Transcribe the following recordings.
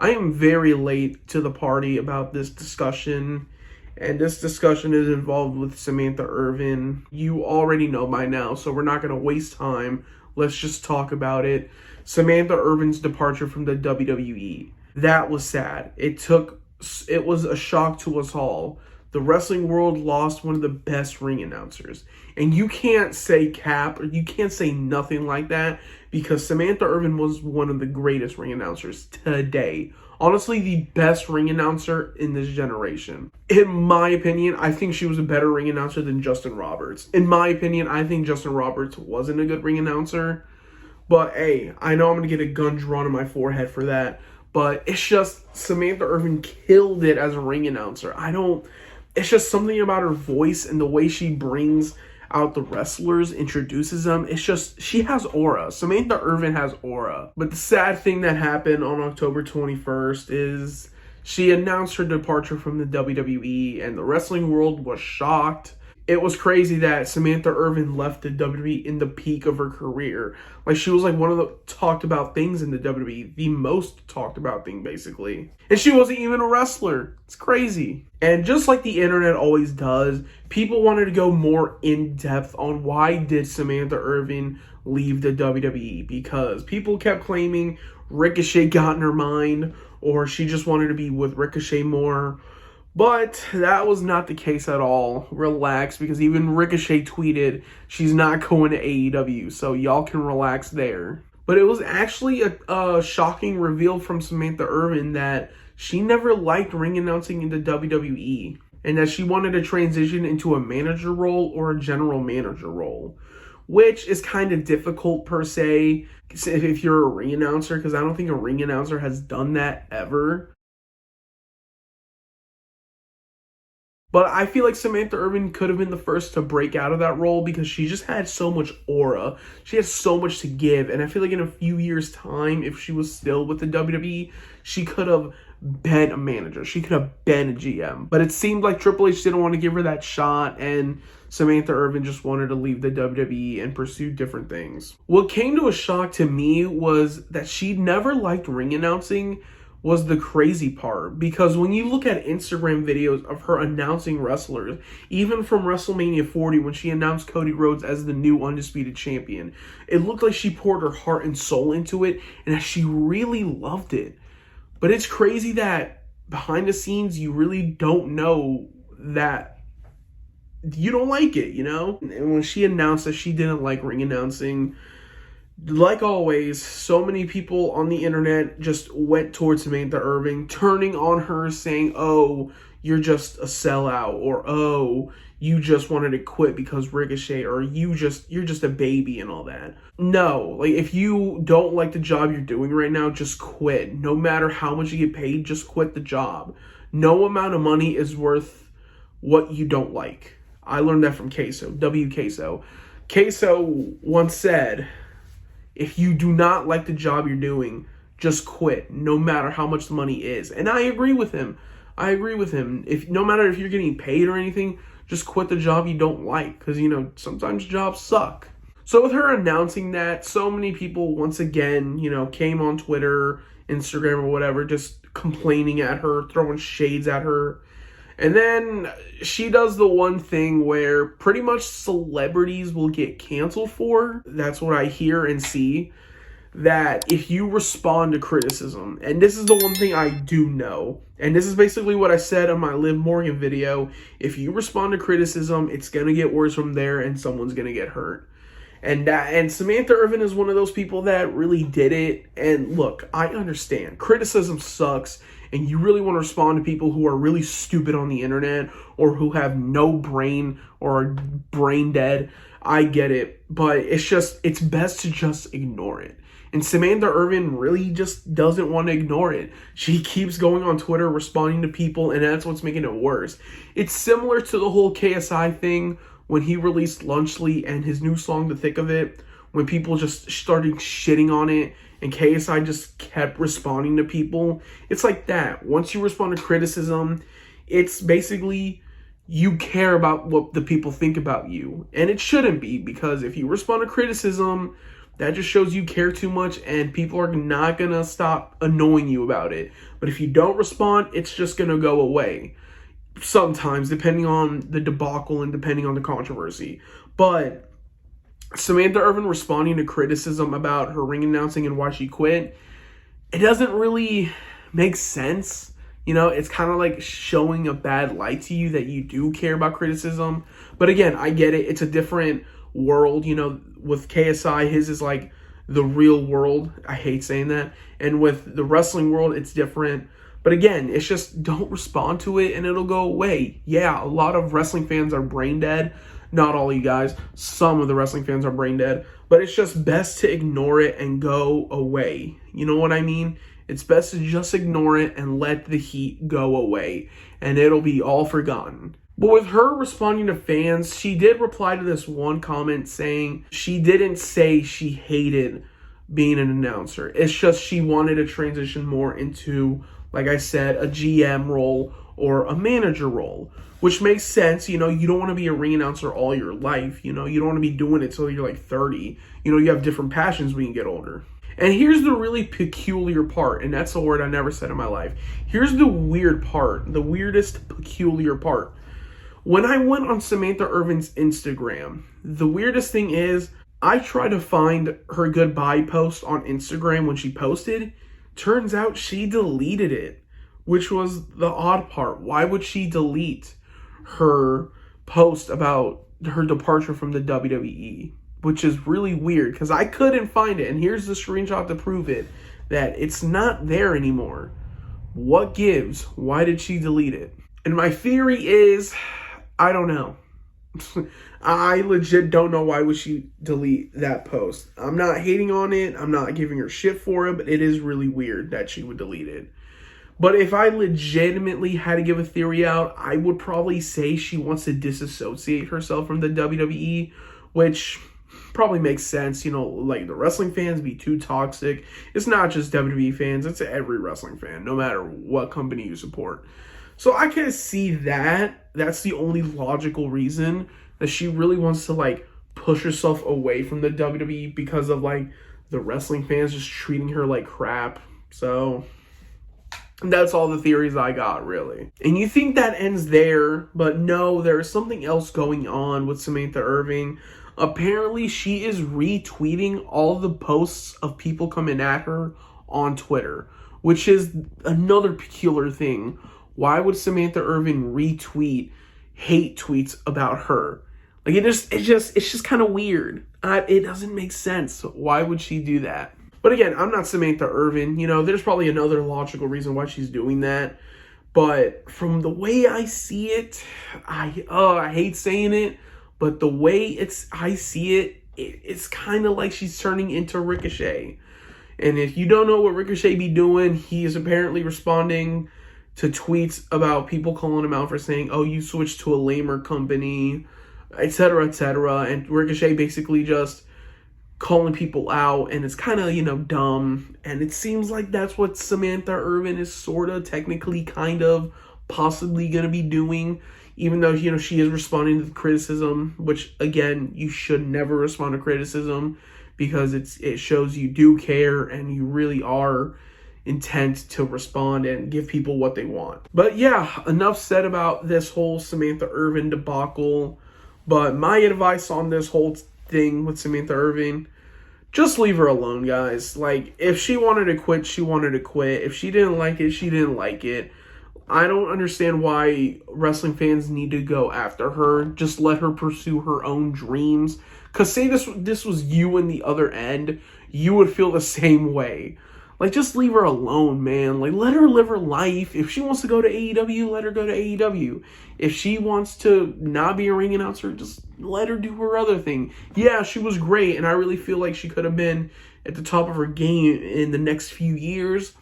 I am very late to the party about this discussion, and this discussion is involved with Samantha Irvin. You already know by now, so we're not going to waste time. Let's just talk about it. Samantha Irvin's departure from the WWE. That was sad. It was a shock to us all. The wrestling world lost one of the best ring announcers. And you can't say cap, or you can't say nothing like that, because Samantha Irvin was one of the greatest ring announcers today. Honestly, the best ring announcer in this generation. In my opinion, I think she was a better ring announcer than Justin Roberts. In my opinion, I think Justin Roberts wasn't a good ring announcer. But hey, I know I'm going to get a gun drawn on my forehead for that. But it's just Samantha Irvin killed it as a ring announcer. It's just something about her voice and the way she brings out the wrestlers, introduces them. It's just, she has aura. Samantha Irvin has aura. But the sad thing that happened on October 21st is she announced her departure from the WWE, and the wrestling world was shocked. It was crazy that Samantha Irvin left the WWE in the peak of her career. Like, she was like one of the talked about things in the WWE, the most talked about thing, basically. And she wasn't even a wrestler. It's crazy. And just like the internet always does, people wanted to go more in depth on why did Samantha Irvin leave the WWE, because people kept claiming Ricochet got in her mind, or she just wanted to be with Ricochet more. But that was not the case at all. Relax, because even Ricochet tweeted she's not going to AEW, so y'all can relax there. But it was actually a shocking reveal from Samantha Irvin that she never liked ring announcing in the WWE, and that she wanted to transition into a manager role or a general manager role, which is kind of difficult per se if you're a ring announcer, because I don't think a ring announcer has done that ever. But I feel like Samantha Irvin could have been the first to break out of that role, because she just had so much aura. She has so much to give. And I feel like in a few years' time, if she was still with the WWE, she could have been a manager. She could have been a GM. But it seemed like Triple H didn't want to give her that shot, and Samantha Irvin just wanted to leave the WWE and pursue different things. What came to a shock to me was that she never liked ring announcing, was the crazy part, because when you look at Instagram videos of her announcing wrestlers, even from WrestleMania 40 when she announced Cody Rhodes as the new undisputed champion, it looked like she poured her heart and soul into it, and that she really loved it. But it's crazy that behind the scenes you really don't know that you don't like it, you know? And when she announced that she didn't like ring announcing, like always, so many people on the internet just went towards Samantha Irvin, turning on her, saying, oh, you're just a sellout, or oh, you just wanted to quit because Ricochet, or you're just a baby and all that. No, like, if you don't like the job you're doing right now, just quit. No matter how much you get paid, just quit the job. No amount of money is worth what you don't like. I learned that from Queso, W. Queso. Queso once said, if you do not like the job you're doing, just quit, no matter how much the money is. And I agree with him. No matter if you're getting paid or anything, just quit the job you don't like, because, sometimes jobs suck. So with her announcing that, so many people once again, came on Twitter, Instagram, or whatever, just complaining at her, throwing shades at her. And then she does the one thing where pretty much celebrities will get canceled for. That's what I hear and see. That if you respond to criticism, and this is the one thing I do know, and this is basically what I said on my Liv Morgan video, if you respond to criticism, it's going to get worse from there, and someone's going to get hurt. And Samantha Irvin is one of those people that really did it. And look, I understand. Criticism sucks, and you really want to respond to people who are really stupid on the internet, or who have no brain, or are brain dead. I get it. But it's best to just ignore it. And Samantha Irvin really just doesn't want to ignore it. She keeps going on Twitter, responding to people, and that's what's making it worse. It's similar to the whole KSI thing, when he released Lunchley and his new song, The Thick of It, when people just started shitting on it, and KSI just kept responding to people. It's like that. Once you respond to criticism, it's basically you care about what the people think about you. And it shouldn't be, because if you respond to criticism, That just shows you care too much, and people are not going to stop annoying you about it. But if you don't respond, it's just going to go away. Sometimes, depending on the debacle and depending on the controversy. But Samantha Irvin responding to criticism about her ring announcing and why she quit, it doesn't really make sense. You know, it's kind of like showing a bad light to you that you do care about criticism. But again, I get it. It's a different world. You know, with KSI, his is like the real world. I hate saying that. And with the wrestling world, it's different. But again, it's just don't respond to it and it'll go away. Yeah, a lot of wrestling fans are brain dead. Not all of you guys. Some of the wrestling fans are brain dead. But it's just best to ignore it and go away. You know what I mean? It's best to just ignore it and let the heat go away. And it'll be all forgotten. But with her responding to fans, she did reply to this one comment saying she didn't say she hated being an announcer. It's just she wanted to transition more into, like I said, a GM role or a manager role, which makes sense. You know, you don't want to be a ring announcer all your life. You know, you don't want to be doing it till you're like 30. You know, you have different passions when you get older. And here's the really peculiar part, and that's a word I never said in my life. Here's the weird part, the weirdest peculiar part. When I went on Samantha Irvin's Instagram, the weirdest thing is I tried to find her goodbye post on Instagram when she posted. Turns out she deleted it, which was the odd part. Why would she delete her post about her departure from the WWE? Which is really weird because I couldn't find it. And here's the screenshot to prove it, that it's not there anymore. What gives? Why did she delete it? And my theory is, I don't know. I legit don't know why would she delete that post. I'm not hating on it. I'm not giving her shit for it, but it is really weird that she would delete it. But if I legitimately had to give a theory out, I would probably say she wants to disassociate herself from the WWE, which probably makes sense. You know, like the wrestling fans be too toxic. It's not just WWE fans, it's every wrestling fan, no matter what company you support. So I can see that. That's the only logical reason, that she really wants to like push herself away from the WWE because of like the wrestling fans just treating her like crap. So that's all the theories I got, really. And you think that ends there, but no, there's something else going on with Samantha Irvin. Apparently, she is retweeting all the posts of people coming at her on Twitter, which is another peculiar thing. Why would Samantha Irvin retweet hate tweets about her? Like, it's just kind of weird. It doesn't make sense. Why would she do that? But again, I'm not Samantha Irvin. You know, there's probably another logical reason why she's doing that. But from the way I see it, I hate saying it, but the way I see it, it's kind of like she's turning into Ricochet. And if you don't know what Ricochet be doing, he is apparently responding to tweets about people calling him out for saying, oh, you switched to a lamer company, etc., etc. And Ricochet basically just calling people out, and it's kind of, you know, dumb. And it seems like that's what Samantha Irvin is sort of technically kind of possibly going to be doing, even though, you know, she is responding to the criticism, which, again, you should never respond to criticism because it shows you do care and you really are intent to respond and give people what they want. But yeah, enough said about this whole Samantha Irvin debacle. But my advice on this whole thing with Samantha Irvin, just leave her alone, guys. Like, if she wanted to quit, she wanted to quit. If she didn't like it, she didn't like it. I don't understand why wrestling fans need to go after her. Just let her pursue her own dreams. Because say this was you in the other end, you would feel the same way. Like, just leave her alone, man. Like, let her live her life. If she wants to go to AEW, let her go to AEW. If she wants to not be a ring announcer, just let her do her other thing. Yeah, she was great, and I really feel like she could have been at the top of her game in the next few years.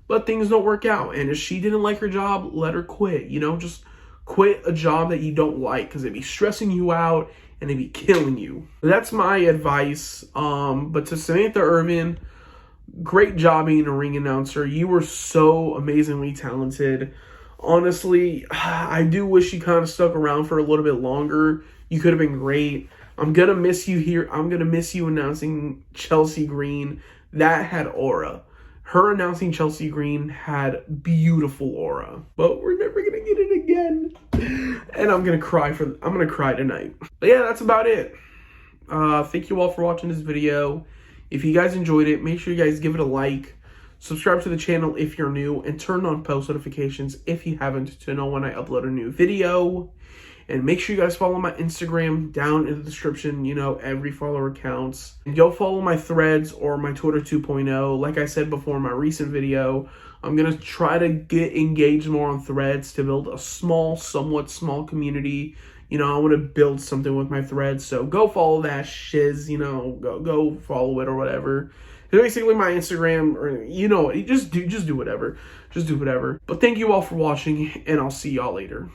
But things don't work out. And if she didn't like her job, let her quit. You know, just quit a job that you don't like, because it'd be stressing you out and it'd be killing you. That's my advice. But to Samantha Irvin, great job being a ring announcer. You were so amazingly talented. Honestly, I do wish you kind of stuck around for a little bit longer. You could have been great. I'm gonna miss you here. I'm gonna miss you announcing Chelsea Green. That had aura. Her announcing Chelsea Green had beautiful aura. But we're never gonna get it again. And I'm gonna cry tonight. But yeah, that's about it. Thank you all for watching this video. If you guys enjoyed it, make sure you guys give it a like. Subscribe to the channel if you're new, and turn on post notifications if you haven't to know when I upload a new video. And make sure you guys follow my Instagram down in the description. You know, every follower counts. And go follow my threads or my Twitter 2.0. Like I said before in my recent video, I'm going to try to get engaged more on threads to build a somewhat small community. You know, I want to build something with my threads. So go follow that shiz, you know, go follow it or whatever. It's basically my Instagram, or, you know, just do whatever. Just do whatever. But thank you all for watching, and I'll see y'all later.